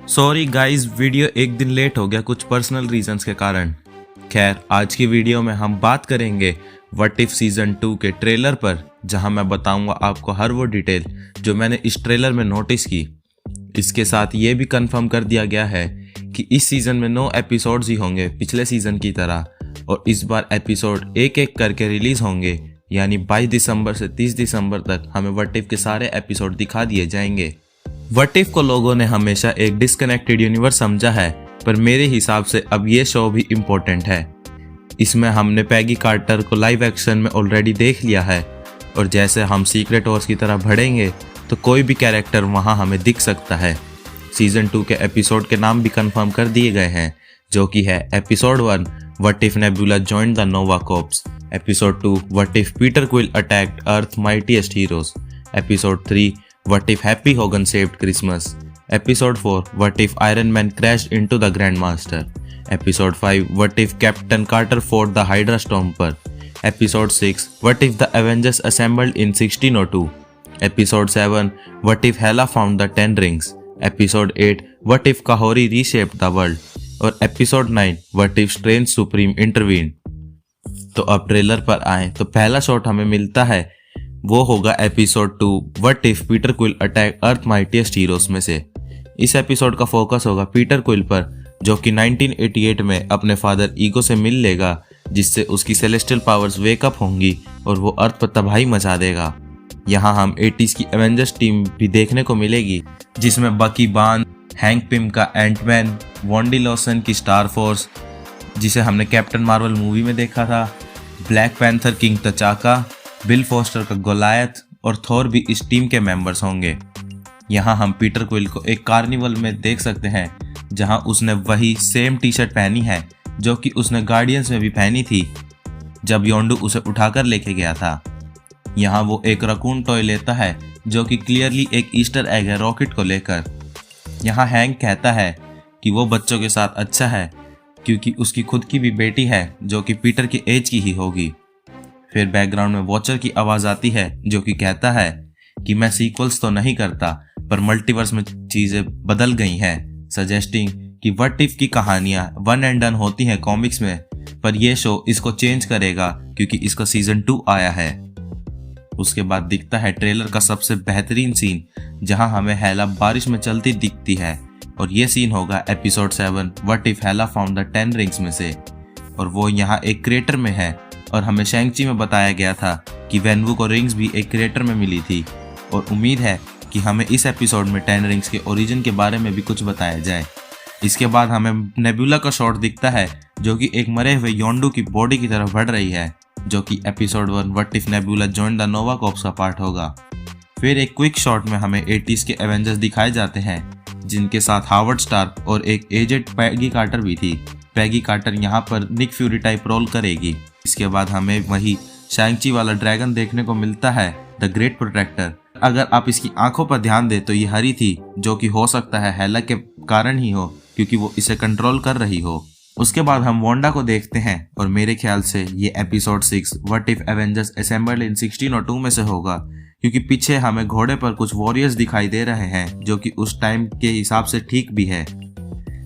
Sorry guys, video एक दिन late हो गया कुछ पर्सनल रीजंस के कारण। खैर, आज की वीडियो में हम बात करेंगे व्हाट इफ सीजन 2 के ट्रेलर पर, जहां मैं बताऊंगा आपको हर वो डिटेल जो मैंने इस ट्रेलर में नोटिस की। इसके साथ ये भी कंफर्म कर दिया गया है कि इस सीजन में 9 एपिसोड्स ही होंगे पिछले सीजन की तरह, और इस बार एपिसोड एक एक करके रिलीज होंगे, यानी 22 दिसंबर से 30 दिसंबर तक हमें व्हाट इफ के सारे एपिसोड दिखा दिए जाएंगे। व्हाट इफ को लोगों ने हमेशा एक डिस्कनेक्टेड यूनिवर्स समझा है, पर मेरे हिसाब से अब ये शो भी इम्पोर्टेंट है। इसमें हमने पैगी कार्टर को लाइव एक्शन में ऑलरेडी देख लिया है, और जैसे हम सीक्रेट वॉर्स की तरह बढ़ेंगे तो कोई भी कैरेक्टर वहाँ हमें दिख सकता है। सीजन 2 के एपिसोड के नाम भी कंफर्म कर दिए गए हैं, जो कि है episode 1 what if nebula joined the Nova corps, episode 2 what if Peter quill attacked earth mightiest heroes, episode 3 What if Happy Hogan saved Christmas? Episode 4 What if Iron Man crashed into the Grandmaster? Episode 5 What if Captain Carter fought the Hydra Stomper? Episode 6 What if the Avengers assembled in 1602? Episode 7 What if Hela found the 10 rings? Episode 8 What if Kahori reshaped the world? और Episode 9 What if Strange Supreme intervened? तो अब trailer पर आए तो पहला shot हमें मिलता है, वो होगा episode 2 what if Peter quill attack earth mightiest heroes में से। इस एपिसोड का फोकस होगा पीटर क्विल पर, जो कि 1988 में अपने फादर ईगो से मिल लेगा, जिससे उसकी सेलेस्टियल पावर्स वेकअप होंगी और वो अर्थ पर तबाही मचा देगा। यहाँ हम 80s की एवेंजर्स टीम भी देखने को मिलेगी, जिसमें बकी बार्न्स, हैंक पिम का एंटमैन, वॉन्डी लॉसन की स्टार फोर्स जिसे हमने कैप्टन मार्वल मूवी में देखा था, Black Panther King T'Chaka, Bill Foster का गोलायथ और थोर भी इस टीम के मेंबर्स होंगे। यहाँ हम पीटर क्विल को एक कार्निवल में देख सकते हैं, जहाँ उसने वही सेम टी शर्ट पहनी है जो कि उसने गार्डियंस में भी पहनी थी जब योंडू उसे उठाकर लेके गया था। यहाँ वो एक रकून टॉय लेता है जो कि क्लियरली एक ईस्टर एग है रॉकेट को लेकर। यहाँ हैंक कहता है कि वो बच्चों के साथ अच्छा है क्योंकि उसकी खुद की भी बेटी है जो कि पीटर की एज की ही होगी। फिर बैकग्राउंड में वॉचर की आवाज आती है जो कि कहता है कि मैं सीक्वल्स तो नहीं करता, पर मल्टीवर्स में चीजें बदल गई हैं, सजेस्टिंग कि व्हाट इफ की कहानियां वन एंड डन होती हैं कॉमिक्स में, पर यह शो इसको चेंज करेगा क्योंकि इसका सीजन 2 आया है। उसके बाद दिखता है ट्रेलर का सबसे बेहतरीन सीन, जहां हमें हेला बारिश में चलती दिखती है, और ये सीन होगा episode 7 what if Hela found the 10 rings में से, और वो यहाँ एक क्रेटर में है। और हमें शैंग-ची में बताया गया था कि वेनवू को रिंग्स भी एक क्रेटर में मिली थी, और उम्मीद है कि हमें इस एपिसोड में 10 रिंग्स के ओरिजिन के बारे में भी कुछ बताया जाए। इसके बाद हमें नेबुला का शॉट दिखता है जो कि एक मरे हुए योंडू की बॉडी की तरफ बढ़ रही है, जो कि episode 1 what if nebula joined the Nova corps का पार्ट होगा। फिर एक क्विक शॉट में हमें 80s के एवेंजर्स दिखाए जाते हैं, जिनके साथ हावर्ड स्टार्क और एक एजेड पैगी कार्टर भी थी। पैगी कार्टर यहाँ पर निक फ्यूरी टाइप रोल करेगी। इसके बाद हमें वही शैंग-ची वाला ड्रैगन देखने को मिलता है, द ग्रेट प्रोटेक्टर। अगर आप इसकी आंखों पर ध्यान दें तो ये हरी थी, जो कि हो सकता है हेला के कारण ही हो, क्योंकि वो इसे कंट्रोल कर रही हो। उसके बाद हम वांडा को देखते हैं, और मेरे ख्याल से ये episode 6 what if Avengers assembled in 1602 में से होगा, क्योंकि पीछे हमें घोड़े पर कुछ वॉरियर्स दिखाई दे रहे हैं, जो कि उस टाइम के हिसाब से ठीक भी है।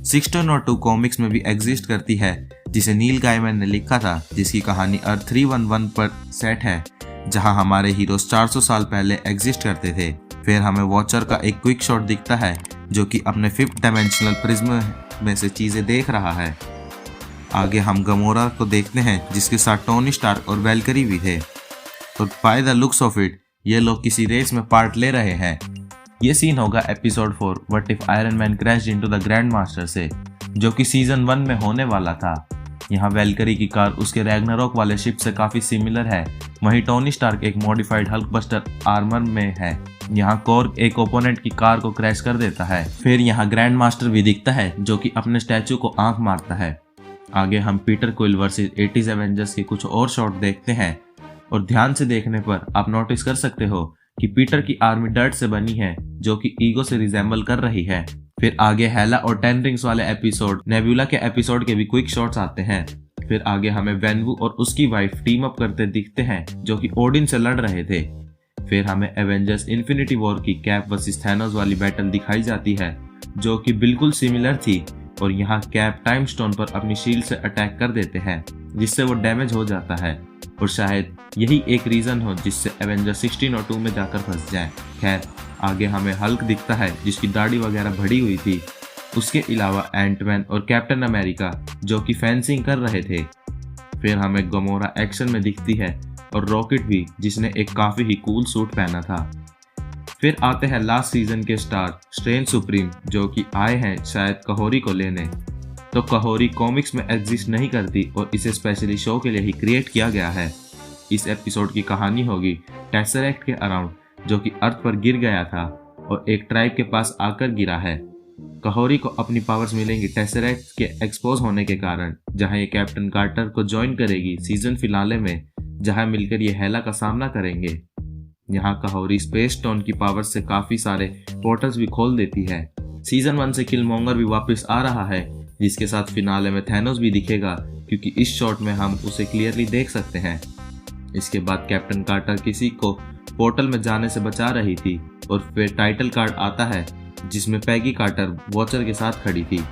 1602 कॉमिक्स में भी एग्जिस्ट करती है, जिसे नील गाइमन ने लिखा था, जिसकी कहानी अर्थ 311 पर सेट है, जहां हमारे हीरोज 400 साल पहले एग्जिस्ट करते थे। फिर हमें वॉचर का एक क्विक शॉट दिखता है, जो कि अपने 5th डायमेंशनल प्रिज्म में से चीजें देख रहा है। आगे हम गमोरा को देखते हैं, जिसके साथ टोनी स्टार्क और वेलकरी भी थे। तो by the looks of it ये लोग किसी रेस में पार्ट ले रहे हैं। ये सीन होगा episode 4 what if iron man crashed into the grand master से, जो कि सीजन 1 में होने वाला था। यहाँ वेलकरी की कार उसके रैग्नारोक वाले शिप से काफी सिमिलर है, वहीं टोनी स्टार्क एक मॉडिफाइड हल्क बस्टर आर्मर में है। यहाँ कॉर्ग एक ओपोनेंट की कार को क्रैश कर देता है। फिर यहाँ ग्रैंड मास्टर भी दिखता है, जो कि अपने स्टैचू को आंख मारता है। आगे हम Peter quill versus 80s Avengers के कुछ और शॉट देखते हैं, और ध्यान से देखने पर आप नोटिस कर सकते हो कि पीटर की आर्मी डर्ट से बनी है, जो कि ईगो से रिजेंबल कर रही है। फिर आगे हेला और 10 रिंग्स वाले एपिसोड, नेबुला के एपिसोड के भी क्विक शॉट्स आते हैं। फिर आगे हमें वेनवू और उसकी वाइफ टीम अप करते दिखते हैं, जो कि ओडिन से लड़ रहे थे। फिर हमें एवेंजर्स इन्फिनिटी वॉर की कैप वर्सेस थैनोस वाली बैटल दिखाई जाती है, जो कि बिल्कुल सिमिलर थी और यहाँ कैप टाइम स्टोन पर अपनी शील्ड से अटैक कर देते हैं जिससे वो डैमेज हो जाता है और शायद यही एक रीज़न हो जिससे एवेंजर 16 और 2 में जाकर फंस जाए। खैर आगे हमें हल्क दिखता है जिसकी दाढ़ी वगैरह बढ़ी हुई थी। उसके अलावा एंटमैन और कैप्टन अमेरिका जो कि फेंसिंग कर रहे थे। फिर हमें गमोरा एक्शन में दिखती है और रॉकेट भी जिसने एक काफ़ी ही कूल सूट पहना था। फिर आते हैं लास्ट सीजन के स्टार स्ट्रेंज सुप्रीम जो कि आए हैं शायद कहोरी को लेने। तो कहोरी कॉमिक्स में एग्जिस्ट नहीं करती और इसे स्पेशली शो के लिए ही क्रिएट किया गया है। इस एपिसोड की कहानी होगी टेसरेक्ट के अराउंड जो कि अर्थ पर गिर गया था और एक ट्राइब के पास आकर गिरा है। कहोरी को अपनी पावर्स मिलेंगी टेसरेक्ट के एक्सपोज होने के कारण, जहां ये कैप्टन कार्टर को ज्वाइन करेगी सीजन फिनाले में, जहां मिलकर ये हेला का सामना करेंगे। यहाँ कहोरी स्पेस स्टोन की पावर से काफी सारे पोर्टल्स भी खोल देती है। सीजन 1 से किलमोंगर भी वापस आ रहा है जिसके साथ फिनाले में थैनोस भी दिखेगा क्योंकि इस शॉट में हम उसे क्लियरली देख सकते हैं। इसके बाद कैप्टन कार्टर किसी को पोर्टल में जाने से बचा रही थी और फिर टाइटल कार्ड आता है जिसमें पैगी कार्टर वॉचर के साथ खड़ी थी।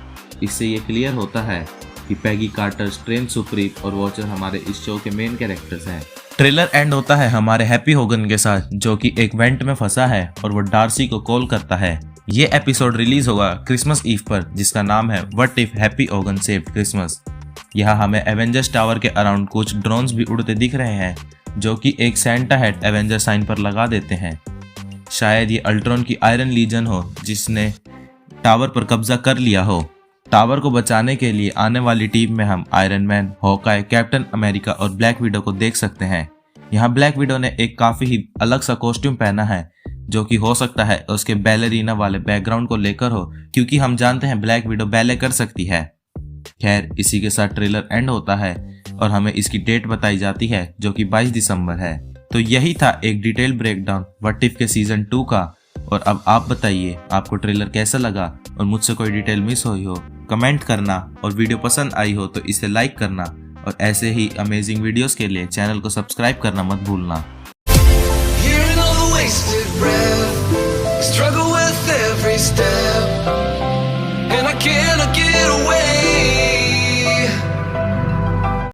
इससे ये क्लियर होता है कि पैगी कार्टर, स्ट्रेंज सुप्रीम और वॉचर हमारे इस शो के मेन कैरेक्टर्स हैं। ट्रेलर एंड होता है हमारे हैप्पी होगन के साथ जो कि एक वेंट में फंसा है और वो डार्सी को कॉल करता है। ये एपिसोड रिलीज होगा क्रिसमस ईव पर जिसका नाम है what if happy Hogan saved Christmas. यहाँ हमें एवेंजर्स टावर के अराउंड कुछ ड्रोन्स भी उड़ते दिख रहे हैं जो कि एक सेंटा हेड एवेंजर साइन पर लगा देते हैं। शायद ये अल्ट्रॉन की आयरन लीजन हो जिसने टावर पर कब्जा कर लिया हो। टावर को बचाने के लिए आने वाली टीम में हम iron man, Hawkeye, captain America और ब्लैक विडो को देख सकते हैं। यहाँ ब्लैक विडो ने एक काफी ही अलग सा कॉस्ट्यूम पहना है जो कि हो सकता है उसके बैलेरीना वाले बैकग्राउंड को लेकर हो क्योंकि हम जानते हैं ब्लैक विडो बैले कर सकती है। खैर इसी के साथ ट्रेलर एंड होता है और हमें इसकी डेट बताई जाती है जो कि 22 दिसंबर है। तो यही था एक डिटेल ब्रेकडाउन व्हाट इफ के सीजन 2 का। और अब आप बताइए आपको ट्रेलर कैसा लगा और मुझसे कोई डिटेल मिस हुई हो कमेंट करना और वीडियो पसंद आई हो तो इसे लाइक करना और ऐसे ही अमेजिंग वीडियोस के लिए चैनल को सब्सक्राइब करना मत भूलना।